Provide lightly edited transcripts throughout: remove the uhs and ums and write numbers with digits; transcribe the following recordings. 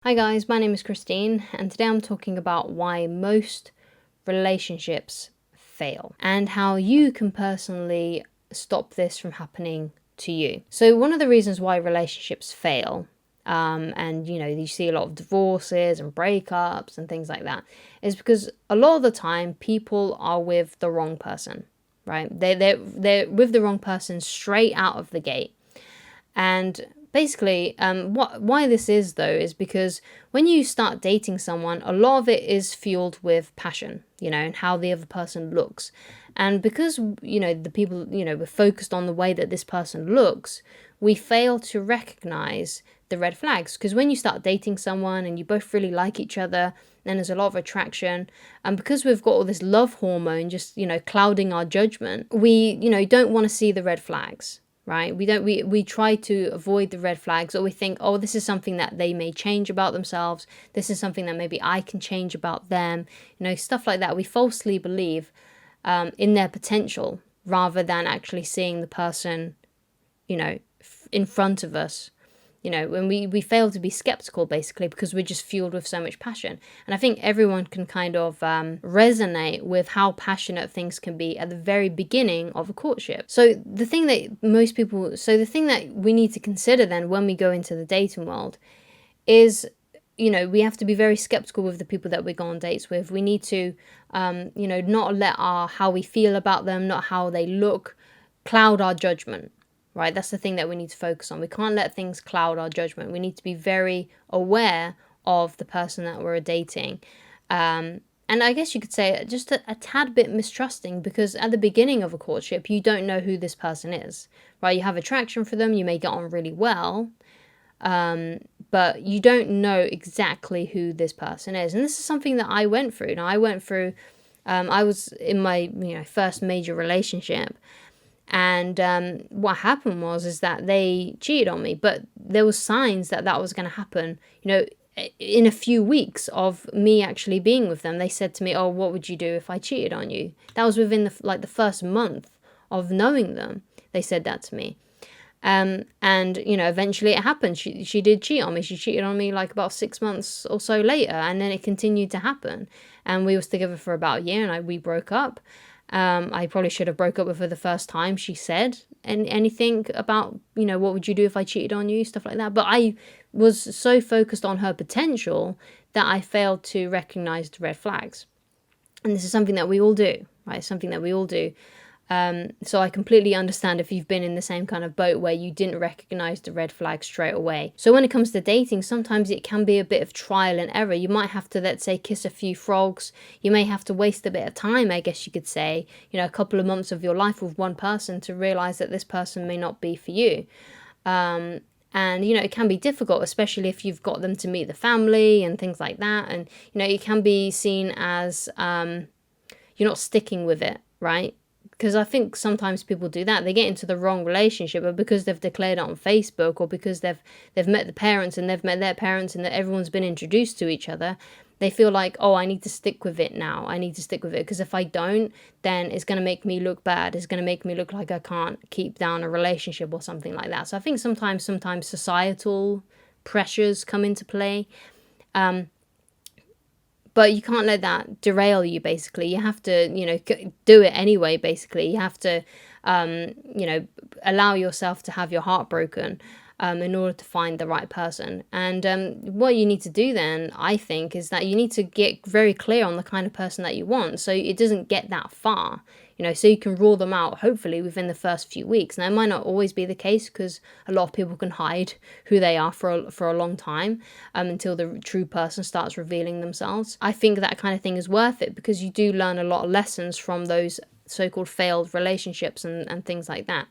Hi guys, my name is Christine, and today I'm talking about why most relationships fail and how you can personally stop this from happening to you. So one of the reasons why relationships fail, and you see a lot of divorces and breakups and things like that, is because a lot of the time people are with the wrong person, right? They're with the wrong person straight out of the gate. And basically, why this is though is because when you start dating someone, a lot of it is fueled with passion, and how the other person looks. And because, the people, we're focused on the way that this person looks, we fail to recognize the red flags. Because when you start dating someone and you both really like each other, and there's a lot of attraction, and because we've got all this love hormone just, clouding our judgment, we, don't want to see the red flags. Right? We try to avoid the red flags, or we think, oh, this is something that they may change about themselves. This is something that maybe I can change about them. Stuff like that. We falsely believe in their potential rather than actually seeing the person, in front of us. When we fail to be skeptical, basically, because we're just fueled with so much passion. And I think everyone can kind of resonate with how passionate things can be at the very beginning of a courtship. So the thing that we need to consider then when we go into the dating world is, we have to be very skeptical with the people that we go on dates with. We need to, not let how we feel about them, not how they look, cloud our judgment. Right, that's the thing that we need to focus on. We can't let things cloud our judgment. We need to be very aware of the person that we're dating. And I guess you could say just a tad bit mistrusting, because at the beginning of a courtship, you don't know who this person is. Right, you have attraction for them, you may get on really well, but you don't know exactly who this person is. And this is something that I went through. Now, I was in my first major relationship. And what happened is that they cheated on me, but there was signs that was going to happen, in a few weeks of me actually being with them. They said to me, oh, what would you do if I cheated on you? That was within the first month of knowing them. They said that to me. And eventually it happened. She did cheat on me. She cheated on me like about 6 months or so later, and then it continued to happen. And we was together for about a year, and we broke up. I probably should have broke up with her the first time she said anything about, what would you do if I cheated on you, stuff like that. But I was so focused on her potential that I failed to recognize the red flags. And this is something that we all do, right? Something that we all do. So I completely understand if you've been in the same kind of boat where you didn't recognize the red flag straight away. So when it comes to dating, sometimes it can be a bit of trial and error. You might have to, let's say, kiss a few frogs. You may have to waste a bit of time, I guess you could say, a couple of months of your life with one person to realize that this person may not be for you. And, it can be difficult, especially if you've got them to meet the family and things like that. And, it can be seen as you're not sticking with it, right? Because I think sometimes people do that. They get into the wrong relationship, but because they've declared it on Facebook, or because they've met the parents and they've met their parents and that everyone's been introduced to each other, they feel like, oh, I need to stick with it now. I need to stick with it, because if I don't, then it's going to make me look bad. It's going to make me look like I can't keep down a relationship or something like that. So I think sometimes societal pressures come into play. But you can't let that derail you, basically. You have to, do it anyway, basically. You have to, allow yourself to have your heart broken in order to find the right person. And what you need to do then, I think, is that you need to get very clear on the kind of person that you want, so it doesn't get that far. So you can rule them out, hopefully, within the first few weeks. Now, it might not always be the case, because a lot of people can hide who they are for a long time until the true person starts revealing themselves. I think that kind of thing is worth it, because you do learn a lot of lessons from those so-called failed relationships and things like that.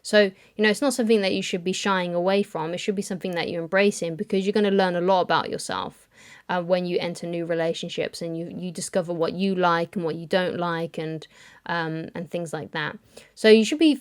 So, it's not something that you should be shying away from. It should be something that you embrace in, because you're going to learn a lot about yourself when you enter new relationships, and you discover what you like and what you don't like, and things like that. So you should be,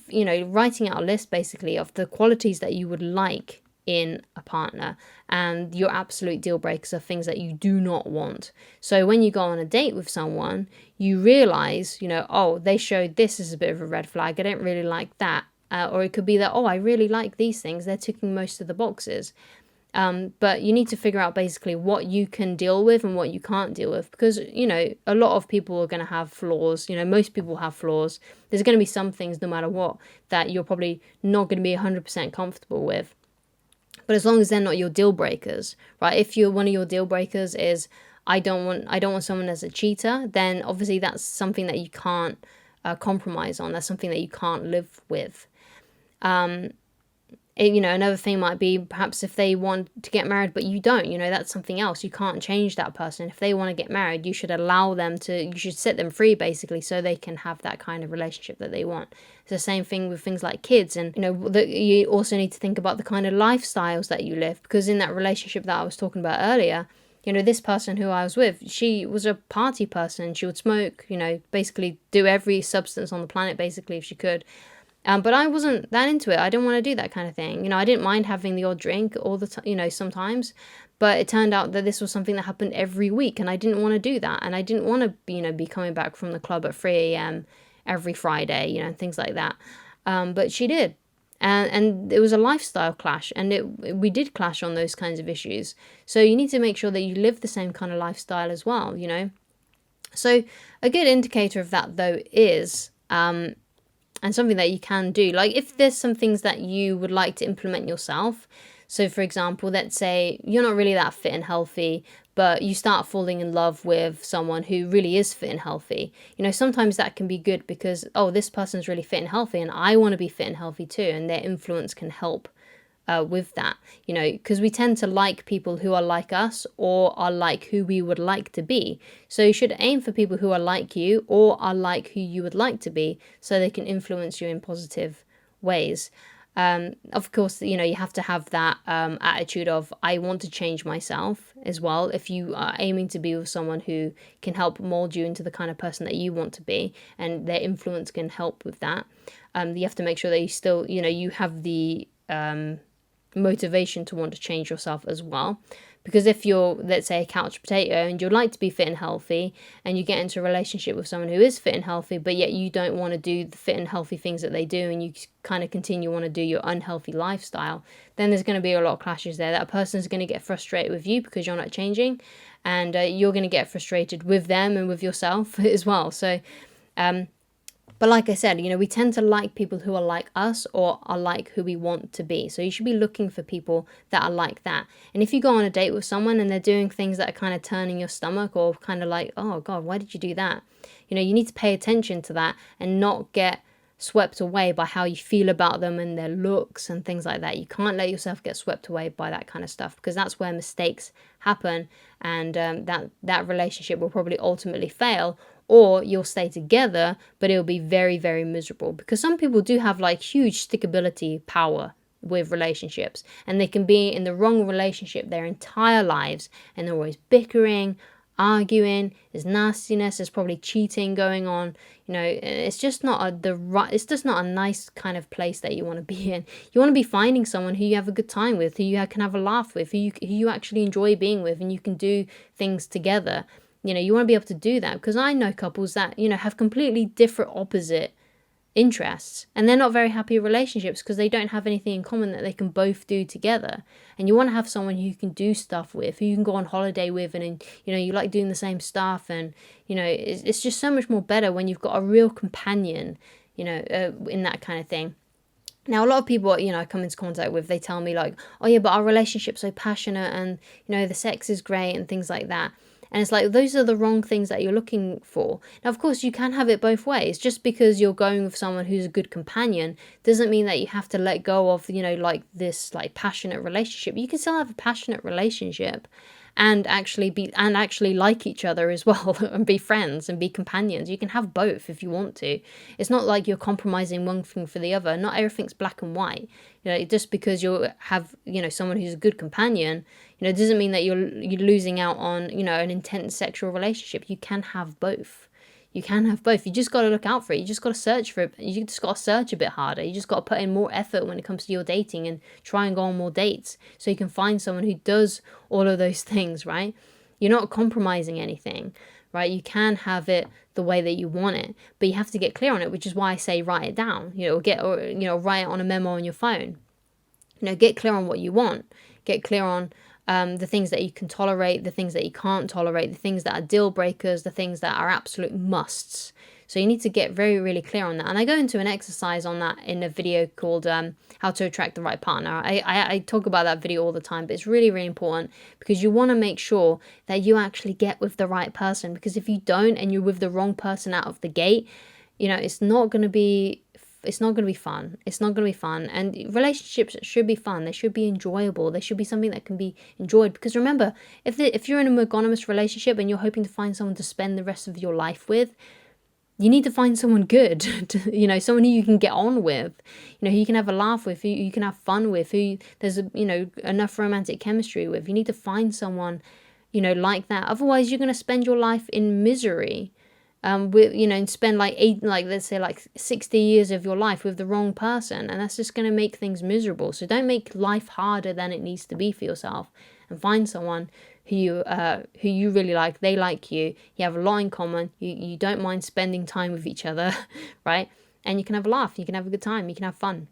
writing out a list, basically, of the qualities that you would like in a partner, and your absolute deal breakers are things that you do not want. So when you go on a date with someone, you realize, oh, they showed this as a bit of a red flag. I don't really like that. Or it could be that, oh, I really like these things. They're ticking most of the boxes. But you need to figure out basically what you can deal with and what you can't deal with, because, a lot of people are going to have flaws. Most people have flaws. There's going to be some things, no matter what, that you're probably not going to be 100% comfortable with. But as long as they're not your deal breakers, right? If one of your deal breakers is, I don't want someone as a cheater, then obviously that's something that you can't compromise on. That's something that you can't live with. Another thing might be perhaps if they want to get married but you don't, that's something else. You can't change that person. If they want to get married, you should you should set them free basically, so they can have that kind of relationship that they want. It's the same thing with things like kids, and you also need to think about the kind of lifestyles that you live, because in that relationship that I was talking about earlier, this person who I was with, she was a party person. She would smoke, basically do every substance on the planet basically if she could. But I wasn't that into it. I didn't want to do that kind of thing. I didn't mind having the odd drink all the time, sometimes. But it turned out that this was something that happened every week, and I didn't want to do that. And I didn't want to, be coming back from the club at 3 a.m. every Friday, and things like that. But she did. And it was a lifestyle clash, and we did clash on those kinds of issues. So you need to make sure that you live the same kind of lifestyle as well, So a good indicator of that, though, is... and something that you can do, like if there's some things that you would like to implement yourself. So for example, let's say you're not really that fit and healthy, but you start falling in love with someone who really is fit and healthy. Sometimes that can be good because, oh, this person's really fit and healthy and I want to be fit and healthy too. And their influence can help with that, because we tend to like people who are like us or are like who we would like to be. So you should aim for people who are like you or are like who you would like to be, so they can influence you in positive ways. Of course, you have to have that attitude of, I want to change myself as well. If you are aiming to be with someone who can help mold you into the kind of person that you want to be, and their influence can help with that, you have to make sure that you still, you have the motivation to want to change yourself as well. Because if you're, let's say, a couch potato and you'd like to be fit and healthy, and you get into a relationship with someone who is fit and healthy, but yet you don't want to do the fit and healthy things that they do, and you kind of continue want to do your unhealthy lifestyle, then there's going to be a lot of clashes there. That person's going to get frustrated with you because you're not changing, and you're going to get frustrated with them and with yourself as well. So but like I said, we tend to like people who are like us or are like who we want to be. So you should be looking for people that are like that. And if you go on a date with someone and they're doing things that are kind of turning your stomach, or kind of like, oh God, why did you do that? You need to pay attention to that and not get swept away by how you feel about them and their looks and things like that. You can't let yourself get swept away by that kind of stuff, because that's where mistakes happen, and that relationship will probably ultimately fail. Or you'll stay together, but it'll be very, very miserable. Because some people do have like huge stickability power with relationships, and they can be in the wrong relationship their entire lives, and they're always bickering, arguing, there's nastiness, there's probably cheating going on. It's just not it's just not a nice kind of place that you want to be in. You want to be finding someone who you have a good time with, who you can have a laugh with, who you actually enjoy being with, and you can do things together. You want to be able to do that, because I know couples that, have completely different opposite interests, and they're not very happy relationships because they don't have anything in common that they can both do together. And you want to have someone who you can do stuff with, who you can go on holiday with, and you like doing the same stuff, and it's just so much more better when you've got a real companion, in that kind of thing. Now, a lot of people, I come into contact with, they tell me like, oh yeah, but our relationship's so passionate, and the sex is great and things like that. And it's like, those are the wrong things that you're looking for. Now, of course, you can have it both ways. Just because you're going with someone who's a good companion doesn't mean that you have to let go of, like this like passionate relationship. You can still have a passionate relationship and actually like each other as well, and be friends and be companions. You can have both if you want to. It's not like you're compromising one thing for the other. Not everything's black and white. Just because you have someone who's a good companion, it doesn't mean that you're losing out on an intense sexual relationship. You can have both. You can have both. You just got to look out for it. You just got to search for it. You just got to search a bit harder. You just got to put in more effort when it comes to your dating, and try and go on more dates so you can find someone who does all of those things, right? You're not compromising anything, right? You can have it the way that you want it, but you have to get clear on it, which is why I say write it down, write it on a memo on your phone. Get clear on what you want. get clear on the things that you can tolerate, the things that you can't tolerate, the things that are deal breakers, the things that are absolute musts. So you need to get really clear on that. And I go into an exercise on that in a video called How to Attract the Right Partner. I talk about that video all the time, but it's really important because you want to make sure that you actually get with the right person. Because if you don't and you're with the wrong person out of the gate, you know, it's not going to be fun. It's not going to be fun. And relationships should be fun. They should be enjoyable. They should be something that can be enjoyed. Because remember, if you're in a monogamous relationship and you're hoping to find someone to spend the rest of your life with, you need to find someone good, you know, someone who you can get on with, you know, who you can have a laugh with, who you can have fun with, who there's, you know, enough romantic chemistry with. You need to find someone, you know, like that. Otherwise, you're going to spend your life in misery. With, you know, and spend let's say 60 years of your life with the wrong person, and that's just going to make things miserable. So don't make life harder than it needs to be for yourself, and find someone who you really like. They like you. You have a lot in common. You don't mind spending time with each other, right? And you can have a laugh. You can have a good time. You can have fun.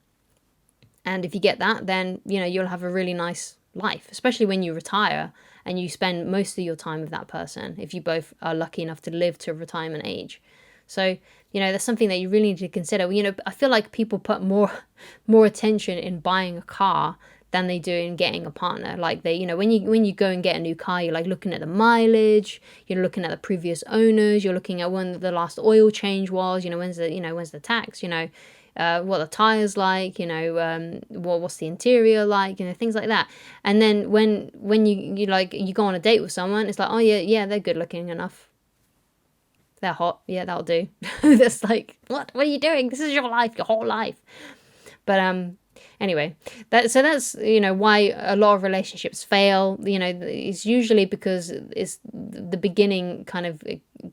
And if you get that, then, you know, you'll have a really nice life, especially when you retire and you spend most of your time with that person, if you both are lucky enough to live to retirement age. So, you know, that's something that you really need to consider. You know, I feel like people put more attention in buying a car than they do in getting a partner. Like they, you know, when you go and get a new car, you're like looking at the mileage, you're looking at the previous owners, you're looking at when the last oil change was, you know, when's the tax, you know, what the tires like, you know, what's the interior like, you know, things like that. And then when you go on a date with someone, it's like, oh yeah, they're good looking enough, they're hot, yeah, that'll do. That's like, what are you doing? This is your life, your whole life. But anyway, that's you know why a lot of relationships fail. You know, it's usually because it's the beginning kind of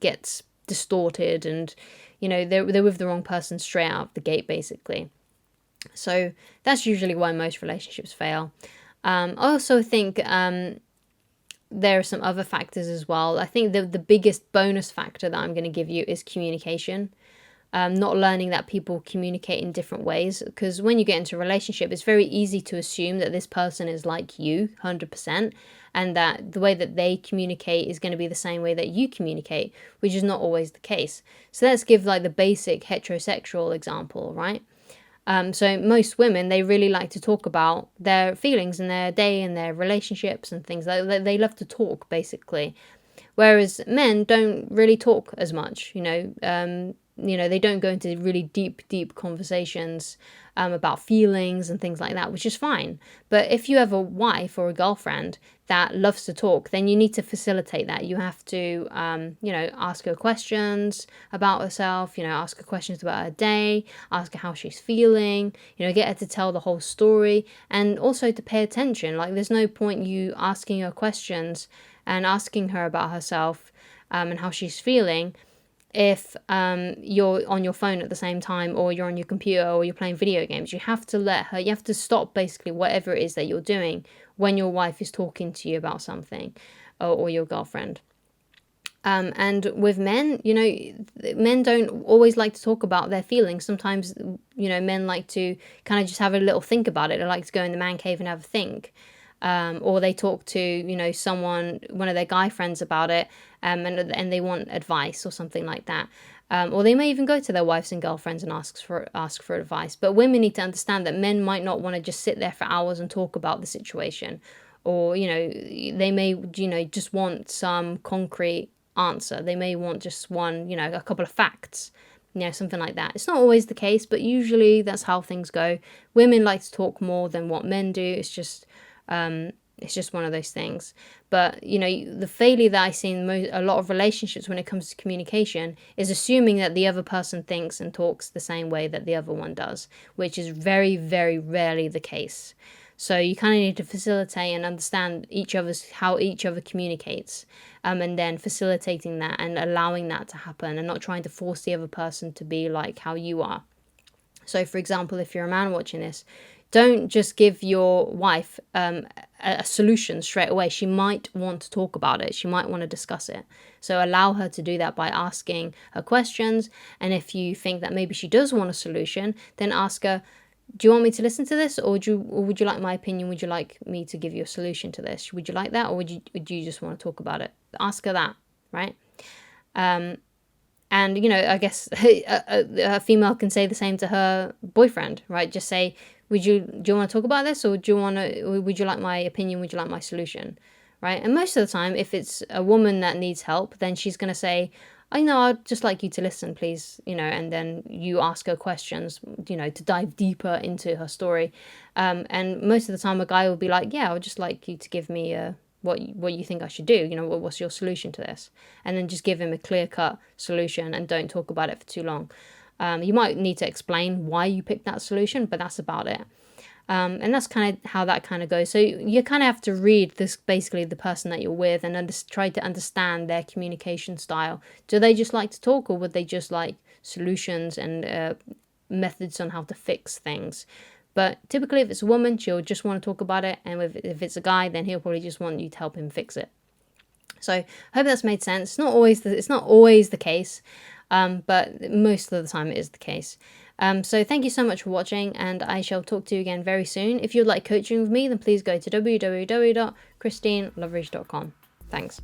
gets distorted, and you know they're with the wrong person straight out of the gate, basically. So that's usually why most relationships fail. I also think there are some other factors as well. I think the biggest bonus factor that I'm going to give you is communication. Not learning that people communicate in different ways, because when you get into a relationship, it's very easy to assume that this person is like you 100%, and that the way that they communicate is going to be the same way that you communicate, which is not always the case. So let's give like the basic heterosexual example, right? So most women, they really like to talk about their feelings and their day and their relationships and things. They love to talk, basically. Whereas men don't really talk as much, you know, they don't go into really deep conversations about feelings and things like that, which is fine. But if you have a wife or a girlfriend that loves to talk, then you need to facilitate that. You have to, ask her questions about herself, ask her questions about her day, ask her how she's feeling, get her to tell the whole story, and also to pay attention. Like, there's no point you asking her questions and asking her about herself and how she's feeling if you're on your phone at the same time, or you're on your computer, or you're playing video games. You have to stop basically whatever it is that you're doing when your wife is talking to you about something, or your girlfriend. And with men, men don't always like to talk about their feelings. Sometimes, men like to kind of just have a little think about it. They like to go in the man cave and have a think. Or they talk to, one of their guy friends about it, and they want advice or something like that. Or they may even go to their wives and girlfriends and ask for advice. But women need to understand that men might not want to just sit there for hours and talk about the situation. Or, they may, just want some concrete answer. They may want just one, a couple of facts. Something like that. It's not always the case, but usually that's how things go. Women like to talk more than what men do. It's just one of those things. But the failure that I see in a lot of relationships when it comes to communication is assuming that the other person thinks and talks the same way that the other one does, which is very, very rarely the case. So you kind of need to facilitate and understand how each other communicates, and then facilitating that and allowing that to happen, and not trying to force the other person to be like how you are. So, for example, if you're a man watching this, don't just give your wife a solution straight away. She might want to talk about it. She might want to discuss it. So allow her to do that by asking her questions. And if you think that maybe she does want a solution, then ask her, do you want me to listen to this, or would you like my opinion? Would you like me to give you a solution to this? Would you like that, or would you just want to talk about it? Ask her that, right? And, you know, I guess a female can say the same to her boyfriend, right? Just say, do you want to talk about this, or would you like my opinion? Would you like my solution? Right? And most of the time, if it's a woman that needs help, then she's going to say, I know, I'd just like you to listen, please, you know, and then you ask her questions, you know, to dive deeper into her story. And most of the time, a guy will be like, yeah, I would just like you to give me what you think I should do, you know, what's your solution to this? And then just give him a clear-cut solution and don't talk about it for too long. You might need to explain why you picked that solution, but that's about it. And that's kind of how that kind of goes. So you kind of have to read this, basically the person that you're with, and try to understand their communication style. Do they just like to talk, or would they just like solutions and methods on how to fix things? But typically, if it's a woman, she'll just want to talk about it, and if it's a guy, then he'll probably just want you to help him fix it. So I hope that's made sense. It's not always the case, but most of the time it is the case. So thank you so much for watching, and I shall talk to you again very soon. If you'd like coaching with me, then please go to www.christineloveridge.com. Thanks.